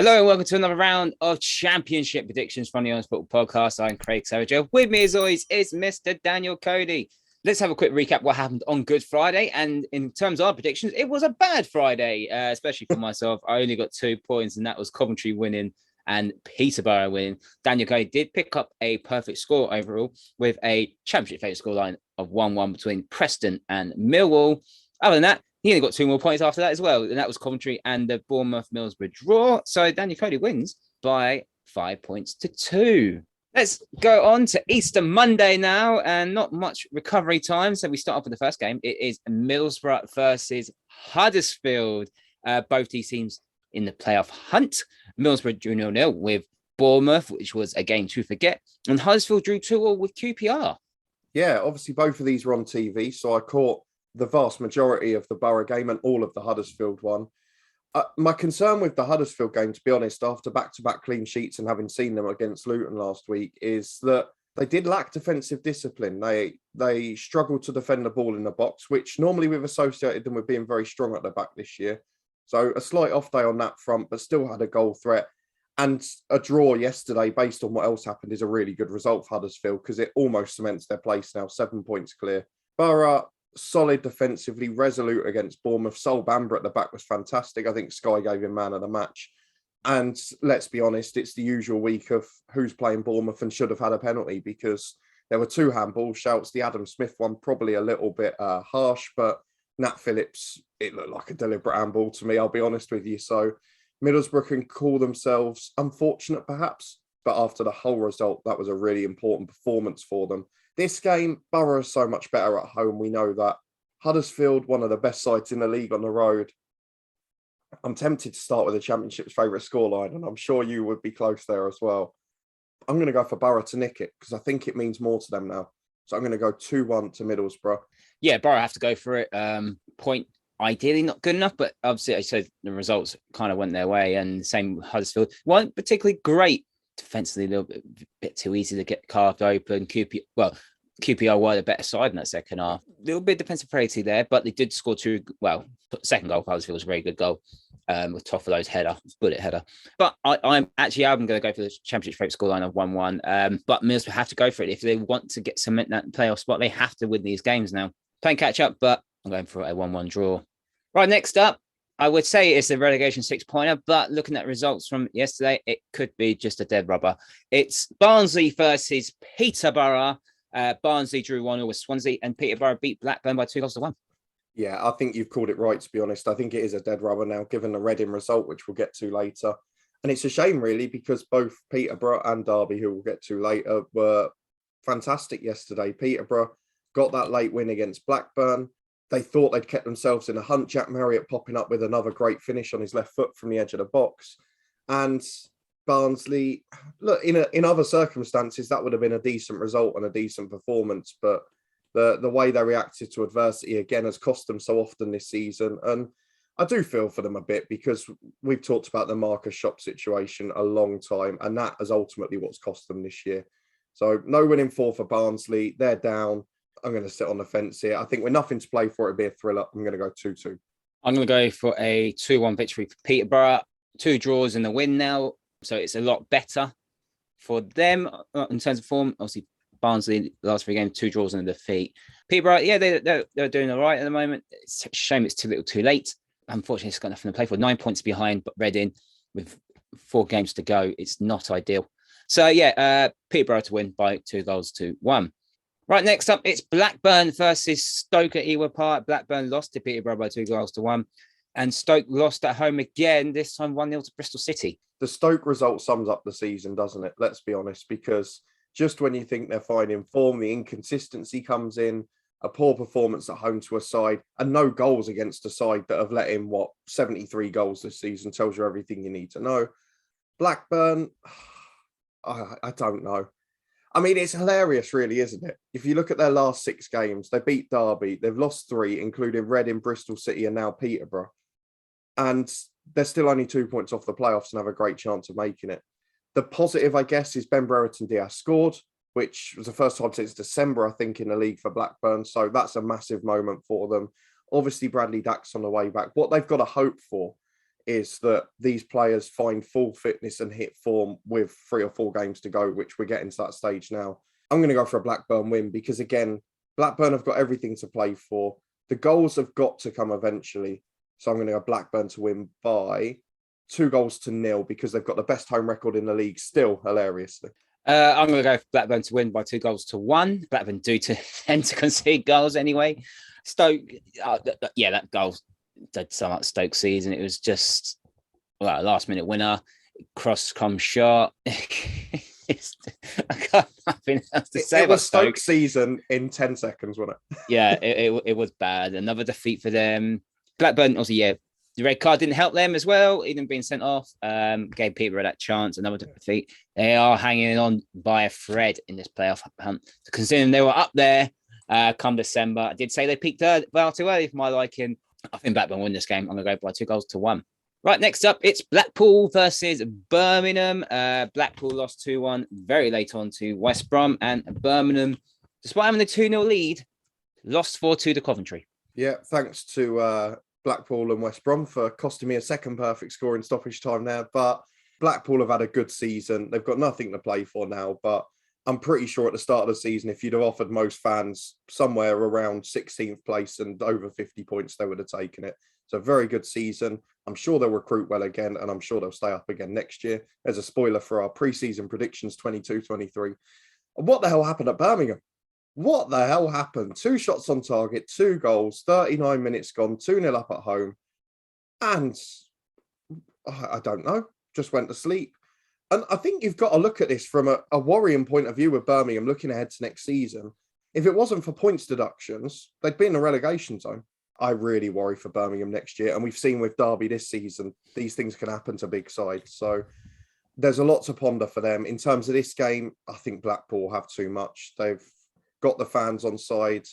Hello and welcome to another round of Championship predictions from the Honest Football Podcast. I'm Craig Savage. With me, as always, is Mr. Daniel Cody. Let's have a quick recap what happened on Good Friday. And in terms of our predictions, it was a bad Friday, especially for myself. I only got 2 points, and that was Coventry winning and Peterborough winning. Daniel Cody did pick up a perfect score overall with a Championship favourite scoreline of 1-1 between Preston and Millwall. Other than that, he only got 2 more points after that as well, and that was Coventry and the Bournemouth-Middlesbrough draw. So Daniel Cody wins by 5 points to 2. Let's go on to Easter Monday now, and not much recovery time. So we start off with the first game. It is Middlesbrough versus Huddersfield. Both these teams in the playoff hunt. Middlesbrough drew 0-0 with Bournemouth, which was a game to forget, and Huddersfield drew 2-2 with QPR. Yeah, obviously both of these were on TV, so I caught the vast majority of the Borough game and all of the Huddersfield one. My concern with the Huddersfield game, to be honest, after back-to-back clean sheets and having seen them against Luton last week, is that they did lack defensive discipline. They struggled to defend the ball in the box, which normally we've associated them with being very strong at the back this year. So a slight off day on that front, but still had a goal threat. And a draw yesterday, based on what else happened, is a really good result for Huddersfield because it almost cements their place now, 7 points clear. Borough, solid defensively, resolute against Bournemouth. Sol Bamber at the back was fantastic. I think Sky gave him man of the match. And let's be honest, it's the usual week of who's playing Bournemouth and should have had a penalty because there were 2 handball shouts. The Adam Smith one probably a little bit harsh, but Nat Phillips, it looked like a deliberate handball to me, I'll be honest with you. So Middlesbrough can call themselves unfortunate perhaps, but after the whole result, that was a really important performance for them. This game, Borough is so much better at home. We know that. Huddersfield, one of the best sides in the league on the road. I'm tempted to start with the Championship's favourite scoreline, and I'm sure you would be close there as well. I'm going to go for Borough to nick it because I think it means more to them now. So I'm going to go 2-1 to Middlesbrough. Yeah, Borough have to go for it. Point ideally not good enough, but obviously I said the results kind of went their way, and same with Huddersfield. Weren't particularly great defensively, a little bit too easy to get carved open. QPR were the better side in that second half. A little bit of defensive frailty there, but they did score 2. Well, second goal for Huddersfield was a very good goal with Toffolo's header, bullet header. But I'm going to go for the Championship favourite scoreline of 1-1. But Middlesbrough have to go for it. If they want to cement that playoff spot, they have to win these games now. Playing catch up, but I'm going for a 1-1 draw. Right, next up, I would say it's a relegation 6-pointer, but looking at results from yesterday, it could be just a dead rubber. It's Barnsley versus Peterborough. Barnsley drew 1-0 with Swansea, and Peterborough beat Blackburn by 2-1. Yeah, I think you've called it right, to be honest. I think it is a dead rubber now, given the Reading result, which we'll get to later. And it's a shame, really, because both Peterborough and Derby, who we'll get to later, were fantastic yesterday. Peterborough got that late win against Blackburn. They thought they'd kept themselves in a hunt. Jack Marriott popping up with another great finish on his left foot from the edge of the box. And Barnsley, look, in other circumstances, that would have been a decent result and a decent performance. But the way they reacted to adversity, again, has cost them so often this season. And I do feel for them a bit because we've talked about the Marcus Shop situation a long time. And that is ultimately what's cost them this year. So no winning for Barnsley. They're down. I'm going to sit on the fence here. I think with nothing to play for, it'd be a thriller. I'm going to go 2-2. I'm going to go for a 2-1 victory for Peterborough. 2 draws in the win now. So it's a lot better for them in terms of form. Obviously, Barnsley, the last 3 games, 2 draws and a defeat. Peterborough, yeah, they're doing all right at the moment. It's a shame it's too little too late. Unfortunately, it's got nothing to play for. 9 points behind, but Reading with 4 games to go. It's not ideal. So, yeah, Peterborough to win by 2-1. Right, next up, it's Blackburn versus Stoke at Ewood Park. Blackburn lost to Peterborough by 2-1. And Stoke lost at home again, this time 1-0 to Bristol City. The Stoke result sums up the season, doesn't it? Let's be honest, because just when you think they're finding form, the inconsistency comes in, a poor performance at home to a side, and no goals against a side that have let in, 73 goals this season, tells you everything you need to know. Blackburn, I don't know. I mean, it's hilarious, really, isn't it? If you look at their last 6 games, they beat Derby, they've lost 3, including Reading, Bristol City, and now Peterborough. And they're still only 2 points off the playoffs and have a great chance of making it. The positive, I guess, is Ben Brereton Diaz scored, which was the first time since December, I think, in the league for Blackburn. So that's a massive moment for them. Obviously, Bradley Dack's on the way back. What they've got to hope for is that these players find full fitness and hit form with 3 or 4 games to go, which we're getting to that stage now. I'm going to go for a Blackburn win because, again, Blackburn have got everything to play for. The goals have got to come eventually. So I'm going to go Blackburn to win by 2-0 because they've got the best home record in the league still, hilariously. I'm going to go for Blackburn to win by 2-1. Blackburn do tend to concede goals anyway. Stoke, that goal did sum up Stoke's season. It was just a last-minute winner, cross-come shot. I can't have nothing else to say. It was Stoke's season in 10 seconds, wasn't it? Yeah, it was bad. Another defeat for them. Blackburn, also, the red card didn't help them as well. Even being sent off, gave Peterborough that chance. Another defeat. They are hanging on by a thread in this playoff hunt. Considering they were up there come December, I did say they peaked far too early for my liking. I think Blackburn win this game. I'm going to go by 2-1. Right, next up, it's Blackpool versus Birmingham. Blackpool lost 2-1 very late on to West Brom, and Birmingham, despite having a 2-0 lead, lost 4-2 to Coventry. Yeah, thanks to Blackpool and West Brom for costing me a second perfect score in stoppage time there. But Blackpool have had a good season. They've got nothing to play for now, but I'm pretty sure at the start of the season, if you'd have offered most fans somewhere around 16th place and over 50 points, they would have taken it. It's a very good season. I'm sure they'll recruit well again, and I'm sure they'll stay up again next year. As a spoiler for our pre-season predictions, 22-23. What the hell happened at Birmingham? What the hell happened? 2 shots on target, 2 goals, 39 minutes gone, 2-0 up at home. And I don't know, just went to sleep. And I think you've got to look at this from a worrying point of view with Birmingham looking ahead to next season. If it wasn't for points deductions, they'd be in the relegation zone. I really worry for Birmingham next year. And we've seen with Derby this season, these things can happen to big sides. So there's a lot to ponder for them. In terms of this game, I think Blackpool have too much. They've got the fans on side.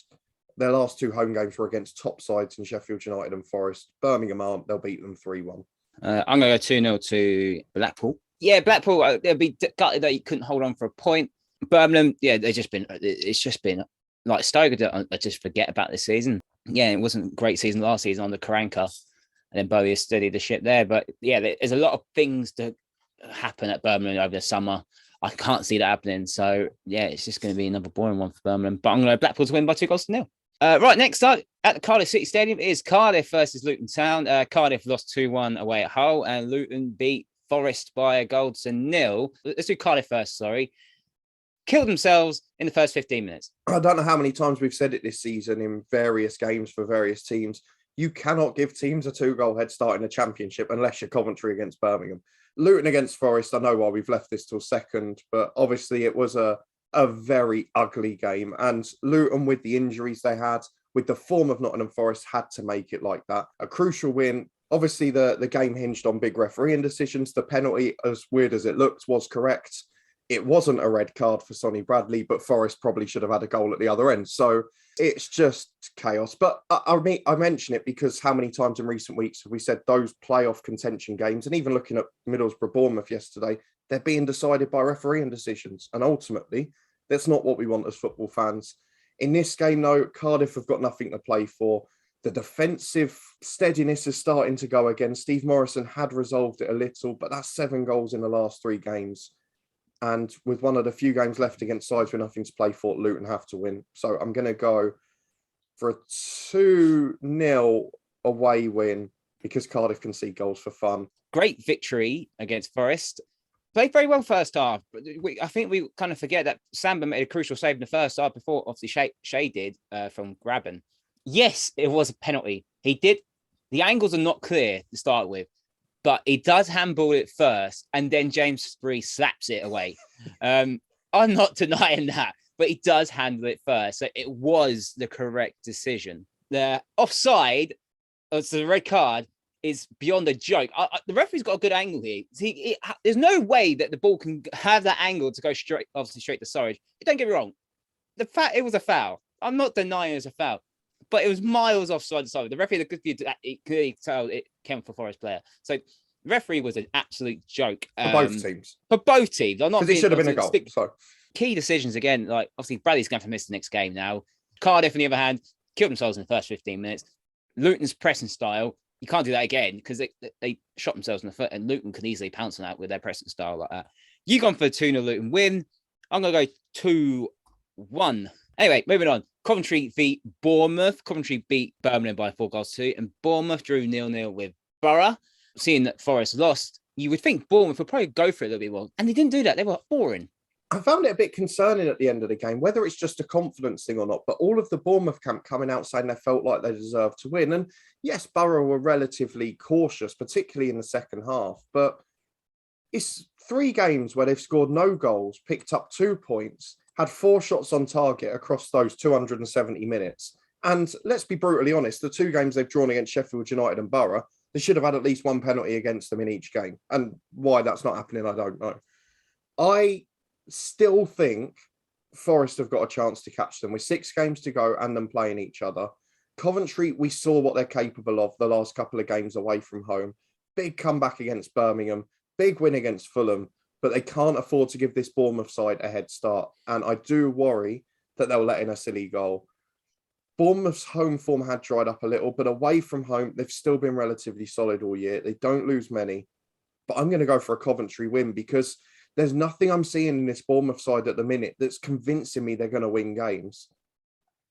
Their last 2 home games were against top sides in Sheffield United and Forest. Birmingham aren't. They'll beat them 3-1. I'm going to go 2-0 to Blackpool. Yeah, Blackpool, they'll be gutted that you couldn't hold on for a point. Birmingham, it's just been like Stoke. I just forget about this season. Yeah, it wasn't a great season last season under Karanka, and then Bowie has steadied the ship there. But yeah, there's a lot of things to happen at Birmingham over the summer. I can't see that happening. So yeah, it's just going to be another boring one for Birmingham. But I'm going to Blackpool to win by 2-0. Right, next up at the Cardiff City Stadium is Cardiff versus Luton Town. Cardiff lost 2-1 away at Hull, and Luton beat Forest by 1-0. Let's do Cardiff first, sorry. Killed themselves in the first 15 minutes. I don't know how many times we've said it this season in various games for various teams. You cannot give teams a 2-goal head start in the Championship unless you're Coventry against Birmingham. Luton against Forest, I know why we've left this till second, but obviously it was a very ugly game. And Luton, with the injuries they had, with the form of Nottingham Forest, had to make it like that. A crucial win. Obviously, the game hinged on big refereeing decisions. The penalty, as weird as it looked, was correct. It wasn't a red card for Sonny Bradley, but Forest probably should have had a goal at the other end. So it's just chaos. But I mention it because how many times in recent weeks have we said those playoff contention games, and even looking at Middlesbrough Bournemouth yesterday, they're being decided by refereeing decisions. And ultimately, that's not what we want as football fans. In this game, though, Cardiff have got nothing to play for. The defensive steadiness is starting to go again. Steve Morrison had resolved it a little, but that's 7 goals in the last 3 games. And with one of the few games left against sides with nothing to play for, Luton have to win. So I'm going to go for a 2-0 away win because Cardiff can see goals for fun. Great victory against Forest. Played very well first half. But I think we kind of forget that Samba made a crucial save in the first half before obviously Shea did from Graben. Yes, it was a penalty. He did. The angles are not clear to start with, but he does handball it first, and then James Spree slaps it away. I'm not denying that, but he does handle it first. So it was the correct decision. The offside, so the red card, is beyond a joke. The referee's got a good angle here. There's no way that the ball can have that angle to go straight to Surridge. Don't get me wrong. It was a foul. I'm not denying it was a foul, but it was miles offside the side. The referee clearly tell it came for Forest player. So the referee was an absolute joke. For both teams. For both teams. Because it should have been a goal. So key decisions again, like obviously Bradley's going to miss the next game now. Cardiff, on the other hand, killed themselves in the first 15 minutes. Luton's pressing style You can't do that again because they shot themselves in the foot, and Luton can easily pounce on that with their pressing style like that. You gone for a 2-0 Luton win. I'm going to go 2-1. Anyway, moving on. Coventry beat Bournemouth. Coventry beat Birmingham by 4-2, and Bournemouth drew 0-0 with Borough. Seeing that Forest lost, you would think Bournemouth would probably go for it a little bit more, and they didn't do that. They were boring. I found it a bit concerning at the end of the game, whether it's just a confidence thing or not, but all of the Bournemouth camp coming out saying they felt like they deserved to win. And yes, Borough were relatively cautious, particularly in the second half, but it's 3 games where they've scored no goals, picked up 2 points, had 4 shots on target across those 270 minutes. And let's be brutally honest, the 2 games they've drawn against Sheffield United and Borough, they should have had at least 1 penalty against them in each game. And why that's not happening, I don't know. I still think Forest have got a chance to catch them with 6 games to go and them playing each other. Coventry, we saw what they're capable of the last couple of games away from home. Big comeback against Birmingham, big win against Fulham, but they can't afford to give this Bournemouth side a head start. And I do worry that they'll let in a silly goal. Bournemouth's home form had dried up a little, but away from home, they've still been relatively solid all year. They don't lose many, but I'm going to go for a Coventry win because there's nothing I'm seeing in this Bournemouth side at the minute that's convincing me they're going to win games.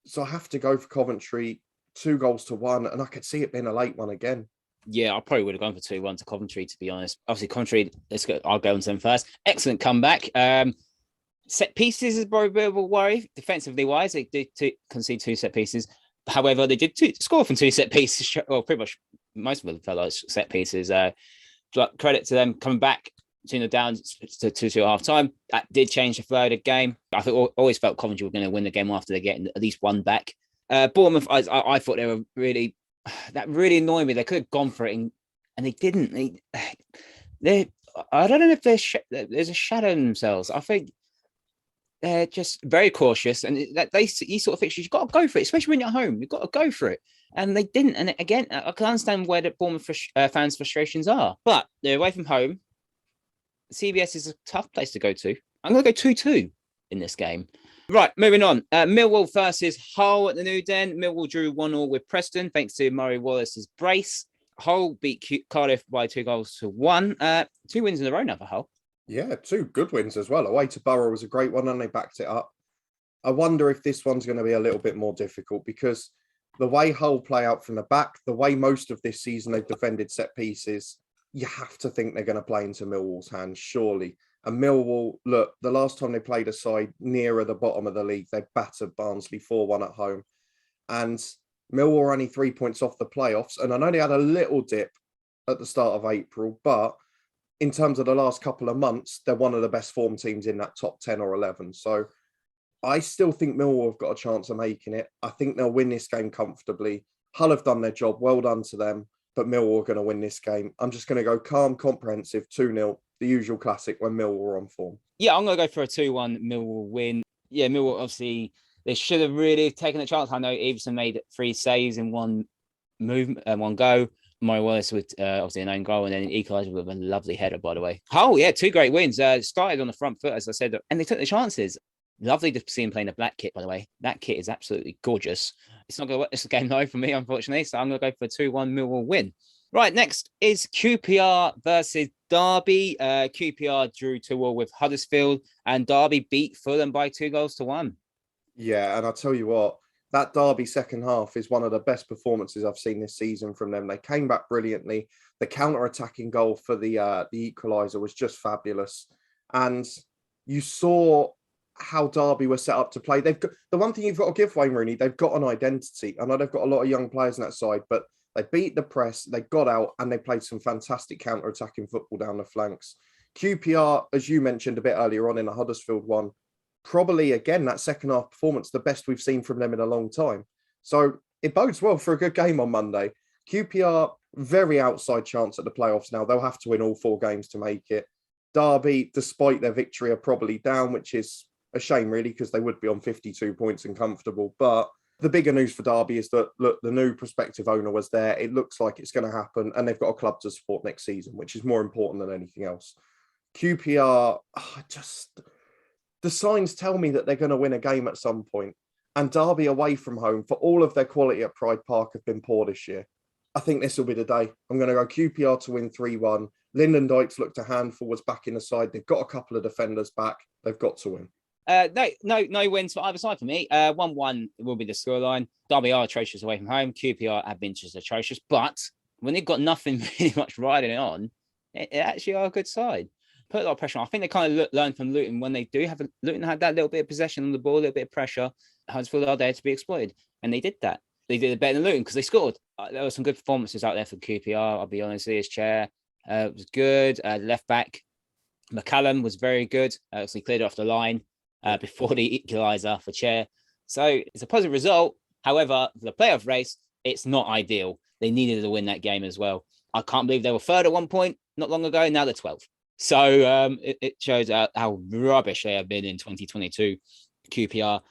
So I have to go for Coventry, 2-1, and I could see it being a late one again. Yeah, I probably would have gone for 2-1 to Coventry, to be honest. Obviously, Coventry, I'll go on to them first. Excellent comeback. Set pieces is probably a bit of a worry. Defensively wise, they did concede 2 set pieces. However, they did score from 2 set pieces. Well, pretty much most of them felt like set pieces. Credit to them coming back. 2-0 down to 2-2 at half time. That did change the flow of the game. I always felt Coventry were going to win the game after they get at least 1 back. Bournemouth, I thought they were really, that really annoyed me. They could have gone for it and they didn't. I don't know if there's a shadow in themselves. I think they're just very cautious, and these sort of fixtures, you've got to go for it, especially when you're at home. You've got to go for it. And they didn't. And again, I can understand where the Bournemouth fans' frustrations are, but they're away from home. CBS is a tough place to go to. I'm going to go 2-2 in this game. Right, moving on. Millwall versus Hull at the New Den. Millwall drew 1-1 with Preston, thanks to Murray Wallace's brace. Hull beat Cardiff by 2-1. 2 wins in a row now for Hull. Yeah, 2 good wins as well. Away to Borough was a great one, and they backed it up. I wonder if this one's going to be a little bit more difficult because the way Hull play out from the back, the way most of this season they've defended set pieces, you have to think they're going to play into Millwall's hands, surely. And Millwall, look, the last time they played a side nearer the bottom of the league, they battered Barnsley 4-1 at home. And Millwall are only 3 points off the playoffs. And I know they had a little dip at the start of April, but in terms of the last couple of months, they're one of the best form teams in that top 10 or 11. So I still think Millwall have got a chance of making it. I think they'll win this game comfortably. Hull have done their job. Well done to them. But Millwall are going to win this game. I'm just going to go calm, comprehensive, 2-0, the usual classic when Millwall are on form. Yeah, I'm going to go for a 2-1 Millwall win. Yeah, Millwall, obviously, they should have really taken a chance. I know Everson made 3 saves in one movement, one go. Murray Wallace with obviously an own goal, and then an equaliser with a lovely header, by the way. Oh, yeah, 2 great wins. Started on the front foot, as I said, and they took the chances. Lovely to see him playing a black kit, by the way. That kit is absolutely gorgeous. It's not going to work. It's a game though for me, unfortunately. So I'm going to go for a 2-1 Millwall win. Right, next is QPR versus Derby. QPR drew 2-2 with Huddersfield, and Derby beat Fulham by 2-1. Yeah, and I'll tell you what, that Derby second half is one of the best performances I've seen this season from them. They came back brilliantly. The counter-attacking goal for the equaliser was just fabulous. And you saw how Derby were set up to play. They've got the one thing you've got to give Wayne Rooney, they've got an identity. I know they've got a lot of young players on that side, but they beat the press, they got out, and they played some fantastic counter-attacking football down the flanks. QPR, as you mentioned a bit earlier on in the Huddersfield one, probably, again, that second half performance, the best we've seen from them in a long time. So it bodes well for a good game on Monday. QPR, very outside chance at the playoffs now. They'll have to win all 4 games to make it. Derby, despite their victory, are probably down, which is a shame, really, because they would be on 52 points and comfortable. But the bigger news for Derby is that, look, the new prospective owner was there. It looks like it's going to happen, and they've got a club to support next season, which is more important than anything else. QPR, the signs tell me that they're going to win a game at some point. And Derby away from home, for all of their quality at Pride Park, have been poor this year. I think this will be the day. I'm going to go QPR to win 3-1. Lyndon Dykes looked a handful, was back in the side. They've got a couple of defenders back. They've got to win. No wins for either side for me. 1-1 will be the scoreline. Derby are atrocious away from home. QPR have been just atrocious. But when they've got nothing really much riding it on, it actually are a good side. Put a lot of pressure on. I think they kind of learned from Luton when they do have Luton had that little bit of possession on the ball, a little bit of pressure. Huddersfield are there to be exploited. And they did that. They did it better than Luton because they scored. There were some good performances out there for QPR. I'll be honest, his chair was good. Left back, McCallum was very good. So he cleared it off the line before the equaliser for chair. So it's a positive result. However, for the playoff race, it's not ideal. They needed to win that game as well. I can't believe they were third at one point not long ago. Now they're 12th. So it shows how rubbish they have been in 2022, QPR.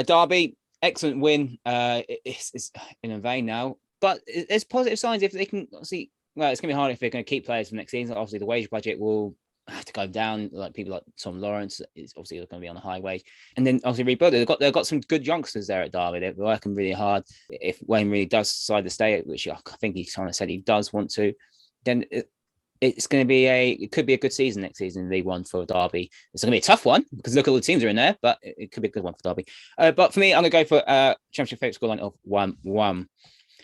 Derby, excellent win. It's in vain now. But there's positive signs if they can see. Well, it's going to be hard if they're going to keep players for next season. Obviously, the wage budget will have to go down. Like people like Tom Lawrence is obviously going to be on a high wage. And then obviously rebuild it. They've got some good youngsters there at Derby. They're working really hard. If Wayne really does decide to stay, which I think he kind of said he does want to, then it's going to be it could be a good season next season in League One for Derby. It's going to be a tough one because look at all the teams are in there, but it could be a good one for Derby. But for me, I'm going to go for Championship favourite scoreline of 1-1.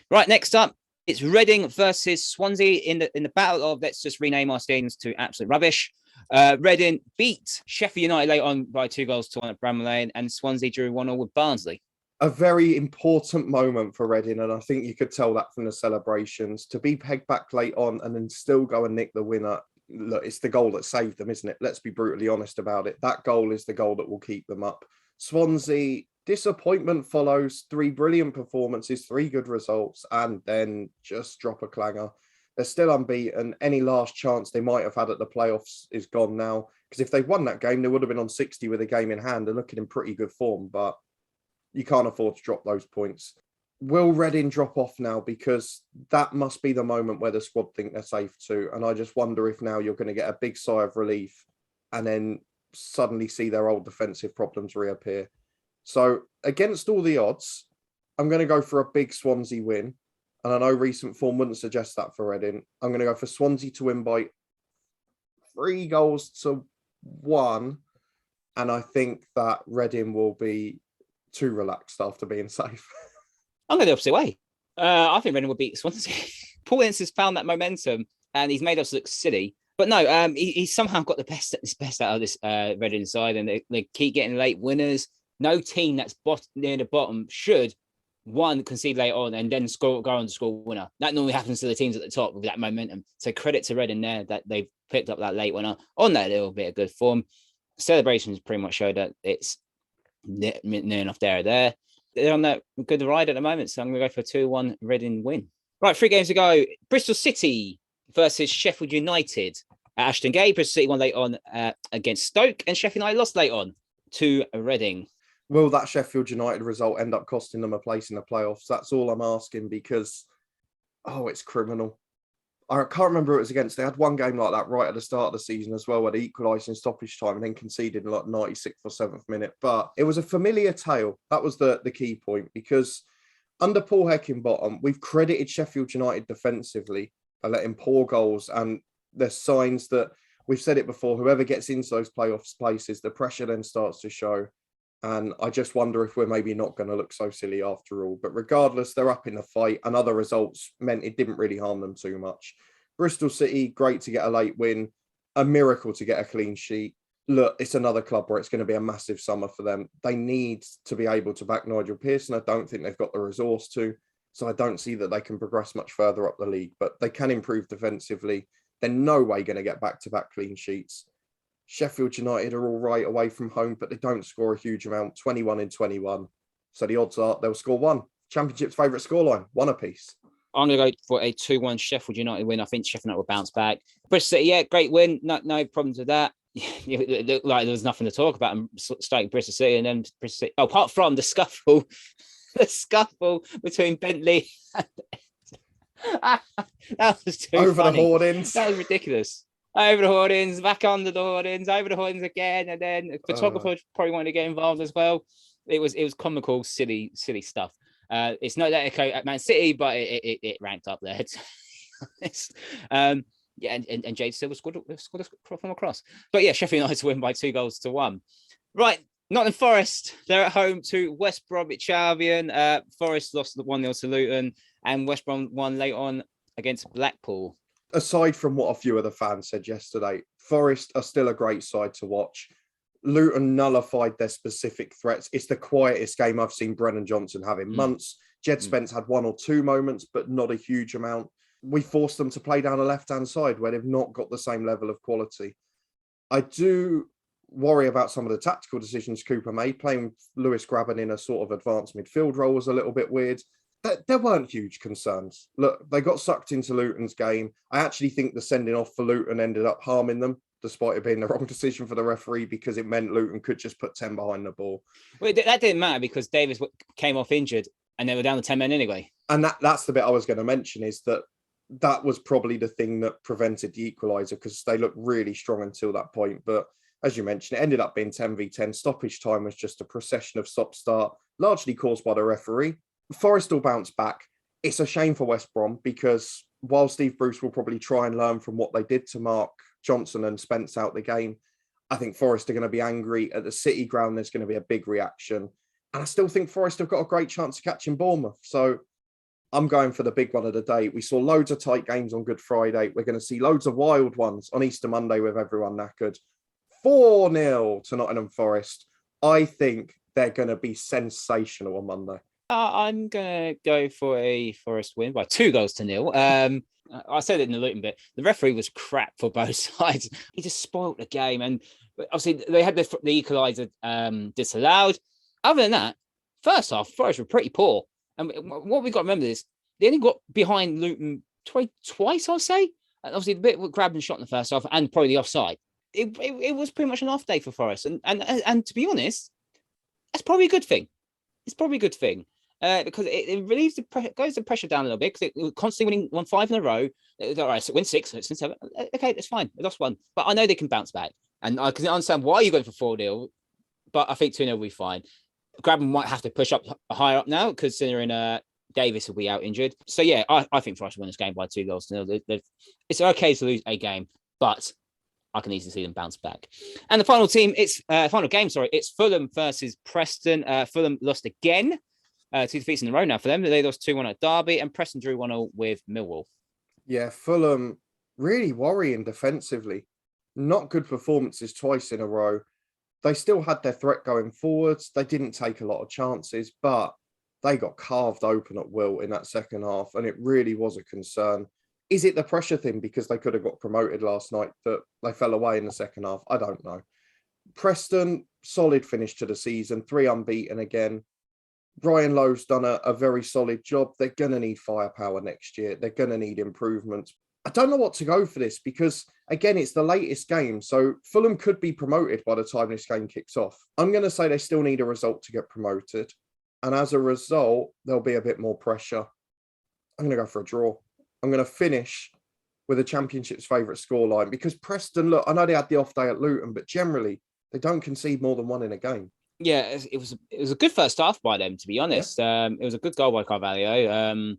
Right, next up, it's Reading versus Swansea in the battle of let's just rename our stadiums to absolute rubbish. Reading beat Sheffield United late on by 2-1 at Bramall Lane, and Swansea drew 1-1 with Barnsley. A very important moment for Reading, and I think you could tell that from the celebrations. To be pegged back late on and then still go and nick the winner, look, it's the goal that saved them, isn't it? Let's be brutally honest about it. That goal is the goal that will keep them up. Swansea, disappointment follows. 3 brilliant performances, 3 good results, and then just drop a clanger. They're still unbeaten. Any last chance they might have had at the playoffs is gone now, because if they won that game, they would have been on 60 with a game in hand and looking in pretty good form, but you can't afford to drop those points. Will Reading drop off now? Because that must be the moment where the squad think they're safe too. And I just wonder if now you're going to get a big sigh of relief and then suddenly see their old defensive problems reappear. So against all the odds, I'm going to go for a big Swansea win. And I know recent form wouldn't suggest that for Reading. I'm going to go for Swansea to win by 3-1. And I think that Reading will be too relaxed after being safe. I'm going the opposite way. I think Reading will beat Swansea. Paul Ince has found that momentum and he's made us look silly. But no, he's somehow got the best out of this Reading side, and they keep getting late winners. No team that's near the bottom should concede late on and then go on to score a winner. That normally happens to the teams at the top with that momentum. So credit to Reading there that they've picked up that late winner on that little bit of good form. Celebrations pretty much show that it's near enough there. They're on that good ride at the moment, so I'm going to go for a 2-1 Reading win. Right, 3 games to go. Bristol City versus Sheffield United at Ashton Gate. Bristol City won late on against Stoke, and Sheffield United lost late on to Reading. Will that Sheffield United result end up costing them a place in the playoffs? That's all I'm asking, because, it's criminal. I can't remember who it was against. They had one game like that right at the start of the season as well, where they equalised in stoppage time and then conceded in like 96th or 7th minute. But it was a familiar tale. That was the key point, because under Paul Heckingbottom, we've credited Sheffield United defensively by letting poor goals, and there's signs that, we've said it before, whoever gets into those playoffs places, the pressure then starts to show. And I just wonder if we're maybe not going to look so silly after all. But regardless, they're up in the fight, and other results meant it didn't really harm them too much. Bristol City, great to get a late win. A miracle to get a clean sheet. Look, it's another club where it's going to be a massive summer for them. They need to be able to back Nigel Pearson. I don't think they've got the resource to. So I don't see that they can progress much further up the league. But they can improve defensively. They're no way going to get back-to-back clean sheets. Sheffield United are all right away from home, but they don't score a huge amount, 21-21. So the odds are they'll score 1. Championship's favourite scoreline, 1 apiece. I'm going to go for a 2-1 Sheffield United win. I think Sheffield United will bounce back. Bristol City, yeah, great win. No problems with that. It looked like there was nothing to talk about. Starting Bristol City and then Bristol City. Apart from the scuffle between Bentley and that was too over funny. The hoardings. That was ridiculous. Over the hoardings, back under the hoardings, over the hoardings again, and then the photographer probably wanted to get involved as well. It was comical, silly stuff. It's not Atletico at Man City, but it ranked up there. To be honest. Yeah, and Jade Silva scored from across. But yeah, Sheffield United win by 2-1. Right, Nottingham Forest, they're at home to West Bromwich Albion. Forest lost 1-0 to Luton, and West Brom won late on against Blackpool. Aside from what a few of the fans said yesterday, Forest are still a great side to watch. Luton nullified their specific threats. It's the quietest game I've seen Brennan Johnson have in months. Jed Spence had 1 or 2 moments, but not a huge amount. We forced them to play down a left-hand side where they've not got the same level of quality. I do worry about some of the tactical decisions Cooper made. Playing Lewis Grabban in a sort of advanced midfield role was a little bit weird. There weren't huge concerns. Look, they got sucked into Luton's game. I actually think the sending off for Luton ended up harming them, despite it being the wrong decision for the referee, because it meant Luton could just put 10 behind the ball. Well, that didn't matter because Davis came off injured and they were down to 10 men anyway. And that's the bit I was going to mention, is that was probably the thing that prevented the equaliser, because they looked really strong until that point. But as you mentioned, it ended up being 10v10. Stoppage time was just a procession of stop-start, largely caused by the referee. Forest will bounce back. It's a shame for West Brom, because while Steve Bruce will probably try and learn from what they did to Mark Johnson and Spence out the game, I think Forest are going to be angry. At the City ground, there's going to be a big reaction. And I still think Forest have got a great chance of catching Bournemouth. So I'm going for the big one of the day. We saw loads of tight games on Good Friday. We're going to see loads of wild ones on Easter Monday with everyone knackered. 4-0 to Nottingham Forest. I think they're going to be sensational on Monday. I'm going to go for a Forest win by 2-0. I said it in the Luton bit. The referee was crap for both sides. He just spoilt the game. And obviously, they had the equaliser disallowed. Other than that, first half, Forest were pretty poor. And what we've got to remember is they only got behind Luton twice, I'll say. And obviously, the bit with grabbed and shot in the first half and probably the offside. It was pretty much an off day for Forest. And to be honest, that's probably a good thing. It's probably a good thing. Because it relieves goes the pressure down a little bit, because it was constantly winning 5 in a row. All right, so win 6, win 7. Okay, that's fine. They lost 1. But I know they can bounce back. And I can understand why you're going for 4-0, but I think 2-0 will be fine. Grabban might have to push up higher up now, considering Davis will be out injured. So yeah, I think Forest will win this game by 2-0. It's okay to lose a game, but I can easily see them bounce back. And the final game, it's Fulham versus Preston. Fulham lost again. 2 defeats in a row now for them. They lost 2-1 at Derby, and Preston drew 1-0 with Millwall. Yeah, Fulham really worrying defensively. Not good performances twice in a row. They still had their threat going forwards. They didn't take a lot of chances, but they got carved open at will in that second half, and it really was a concern. Is it the pressure thing, because they could have got promoted last night, that they fell away in the second half? I don't know. Preston, solid finish to the season, 3 unbeaten again. Brian Lowe's done a very solid job. They're going to need firepower next year. They're going to need improvements. I don't know what to go for this, because, again, it's the latest game. So Fulham could be promoted by the time this game kicks off. I'm going to say they still need a result to get promoted. And as a result, there'll be a bit more pressure. I'm going to go for a draw. I'm going to finish with the Championship's favourite scoreline, because Preston, look, I know they had the off day at Luton, but generally they don't concede more than 1 in a game. Yeah, it was a good first half by them, to be honest. Yeah. It was a good goal by Carvalho.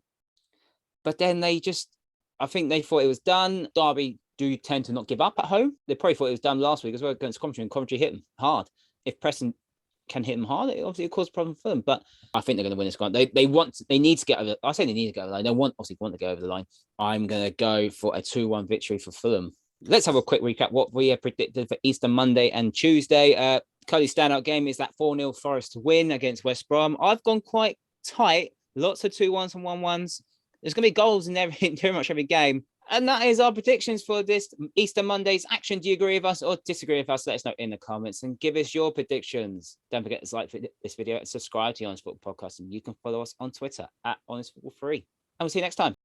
But then I think they thought it was done. Derby do tend to not give up at home. They probably thought it was done last week as well against Coventry, and Coventry hit them hard. If Preston can hit them hard, it obviously causes a problem for them. But I think they're going to win this game. They need to get over. I say they need to get over the line. They want to go over the line. I'm going to go for a 2-1 victory for Fulham. Let's have a quick recap what we have predicted for Easter Monday and Tuesday. Cody's standout game is that 4-0 Forest win against West Brom. I've gone quite tight. Lots of 2-1s and 1-1s. There's going to be goals in pretty much every game. And that is our predictions for this Easter Monday's action. Do you agree with us or disagree with us? Let us know in the comments and give us your predictions. Don't forget to like this video and subscribe to the Honest Football Podcast. And you can follow us on Twitter @HonestFootball3. And we'll see you next time.